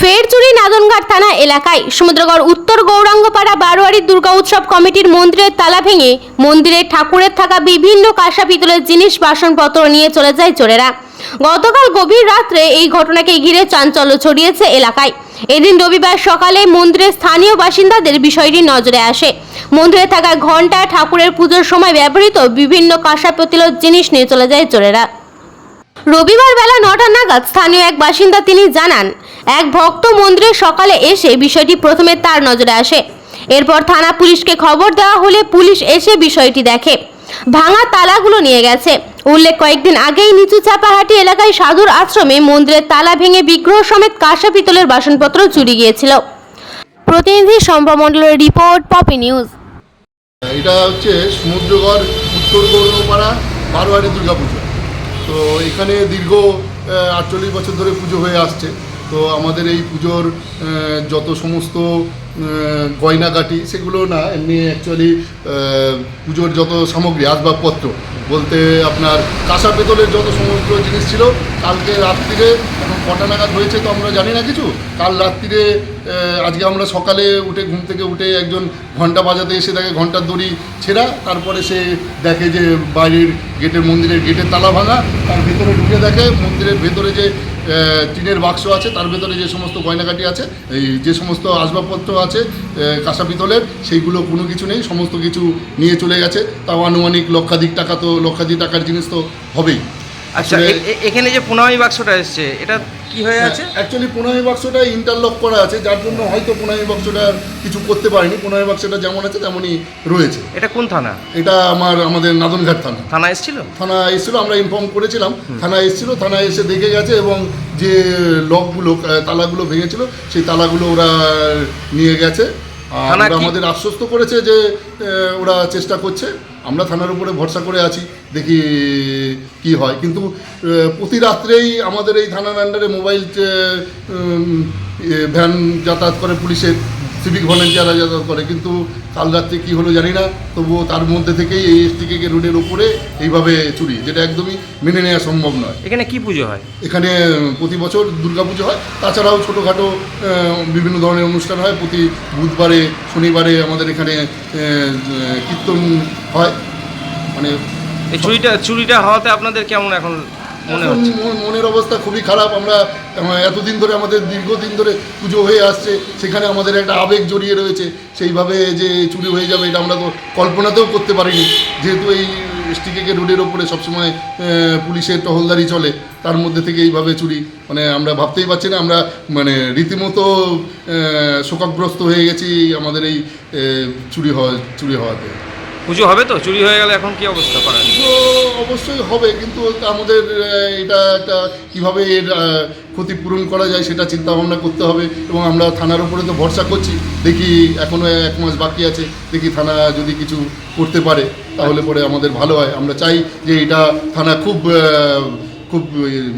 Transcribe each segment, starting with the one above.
ফের চুরি নাদনঘাট থানা এলাকায়। সমুদ্রগড় উত্তর গৌরাঙ্গপাড়া বারোয়ারি দুর্গা উৎসব কমিটির মন্দিরের তালা ভেঙে মন্দিরের ঠাকুরের থাকা বিভিন্ন কাঁসা পিতলের জিনিস বাসনপত্র নিয়ে চলে যায় চোরেরা। গতকাল গভীর রাত্রে এই ঘটনাকে ঘিরে চাঞ্চল্য ছড়িয়েছে এলাকায়। এদিন রবিবার সকালে মন্দিরের স্থানীয় বাসিন্দাদের বিষয়টি নজরে আসে। মন্দিরে থাকা ঘণ্টা, ঠাকুরের পুজোর সময় ব্যবহৃত বিভিন্ন কাঁসা পিতলের জিনিস নিয়ে চলে যায় চোরেরা। রবিবার বেলা 9টা নাগাদ স্থানীয় এক বাসিন্দা তিনি জানান, এক ভক্ত মন্দিরে সকালে এসে বিষয়টি প্রথমে তার নজরে আসে। এরপর থানা পুলিশকে খবর দেওয়া হলে পুলিশ এসে বিষয়টি দেখে। ভাঙা তালাগুলো নিয়ে গেছে। উল্লেখ, কয়েকদিন আগেই নিচু চাপাহাটি এলাকায় সাধুর আশ্রমে মন্দিরের তালা ভেঙে বিগ্রহ সমেত কাঁসা পিতলের বাসনপত্র চুরি গিয়েছিল। প্রতিনিধি শম্পা মণ্ডলের রিপোর্ট, পপি নিউজ। এটা হচ্ছে সমুদ্রগড় উত্তর গৌরাঙ্গপাড়া বারোয়ারি দুর্গাপুজো। তো এখানে দীর্ঘ 48 বছর ধরে পুজো হয়ে আসছে। তো আমাদের এই পুজোর যত সমস্ত গয়নাগাটি সেগুলো না, এমনি অ্যাকচুয়ালি পুজোর যত সামগ্রী আসবাবপত্র বলতে আপনার কাঁসা পেতলের যত সমস্ত জিনিস ছিল, কালকে রাত্রিরে, এখন কটা নাগাদ হয়েছে তো আমরা জানি না কিছু, কাল রাত্রিরে আজকে আমরা সকালে উঠে ঘুম থেকে উঠে একজন ঘন্টা বাজাতে এসে দেখে ঘন্টার দড়ি ছেঁড়া। তারপরে সে দেখে যে বাইরের গেটের, মন্দিরের গেটের তালা ভাঙা। তার ভেতরে ঢুকে দেখে মন্দিরের ভেতরে যে টিনের বাক্স আছে, তার ভেতরে যে সমস্ত গয়নাকাটি আছে, এই যে সমস্ত আসবাবপত্র আছে কাঁসা পিতলের, সেইগুলো কোনো কিছু নেই, সমস্ত কিছু নিয়ে চলে গেছে। তাও আনুমানিক লক্ষাধিক টাকা, তো লক্ষাধিক টাকার জিনিস তো হবেই। আচ্ছা, এখানে যে প্রণামী বাক্সটা এসছে, এটা কি হয়ে আছে? অ্যাকচুয়ালি প্রণামী বাক্সটা ইন্টারলক করা আছে, যার জন্য হয়তো প্রণামী বাক্সটা কিছু করতে পারেনি। প্রণামী বাক্সটা যেমন আছে তেমনই রয়েছে। এটা কোন থানা? এটা আমাদের নাদনঘাট থানা। থানা এসেছিল? থানা এসেছিল, আমরা ইনফর্ম করেছিলাম। থানা এসেছিল, থানা এসে দেখে গেছে এবং যে লকগুলো, তালাগুলো ভেঙেছিল সেই তালাগুলো ওরা নিয়ে গেছে। আর আমাদের আশ্বস্ত করেছে যে ওরা চেষ্টা করছে। আমরা থানার উপরে ভরসা করে আছি, দেখি কি হয়। কিন্তু প্রতি রাত্রেই আমাদের এই থানার আন্ডারে মোবাইল ভ্যান যাতায়াত করে, পুলিশের সিভিক ভলেন্টিয়াররা যাতায়াত করে। কিন্তু কাল রাত্রে কী হলো জানি না, তবুও তার মধ্যে থেকেই এই এসটিকে রোডের ওপরে এইভাবে চুরি, যেটা একদমই মেনে নেওয়া সম্ভব নয়। এখানে কি পুজো হয়? এখানে প্রতি বছর দুর্গা পুজো হয়, তাছাড়াও ছোটোখাটো বিভিন্ন ধরনের অনুষ্ঠান হয়। প্রতি বুধবারে, শনিবারে আমাদের এখানে কীর্তন হয়। মানে এই চুরিটা হওয়াতে আপনাদের কেমন এখন মনে হচ্ছে? মনের অবস্থা খুবই খারাপ। আমরা এতদিন ধরে, আমাদের দীর্ঘদিন ধরে পুজো হয়ে আসছে, সেখানে আমাদের একটা আবেগ জড়িয়ে রয়েছে। সেইভাবে যে চুরি হয়ে যাবে এটা আমরা তো কল্পনাতেও করতে পারিনি। যেহেতু এই এসটিকে রোডের ওপরে সবসময় পুলিশের টহলদারি চলে, তার মধ্যে থেকে এইভাবে চুরি, মানে আমরা ভাবতেই পারছি না। আমরা মানে রীতিমতো শোকাগ্রস্ত হয়ে গেছি আমাদের এই চুরি হওয়াতে। পুজো হবে তো? চুরি হয়ে গেলে এখন কি অবস্থা করার? পুজো অবশ্যই হবে, কিন্তু আমাদের এটা একটা কীভাবে এর ক্ষতিপূরণ করা যায় সেটা চিন্তা ভাবনা করতে হবে। এবং আমরা থানার উপরে তো ভরসা করছি, দেখি এখনও 1 মাস বাকি আছে, দেখি থানা যদি কিছু করতে পারে তাহলে পরে আমাদের ভালো হয়। আমরা চাই যে এটা থানা খুব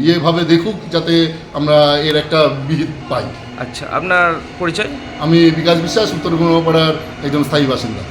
ইয়েভাবে দেখুক, যাতে আমরা এর একটা বিহিত পাই। আচ্ছা, আপনার পরিচয়? আমি বিকাশ বিশ্বাস, উত্তর গৌরাঙ্গপাড়ার একজন স্থায়ী বাসিন্দা।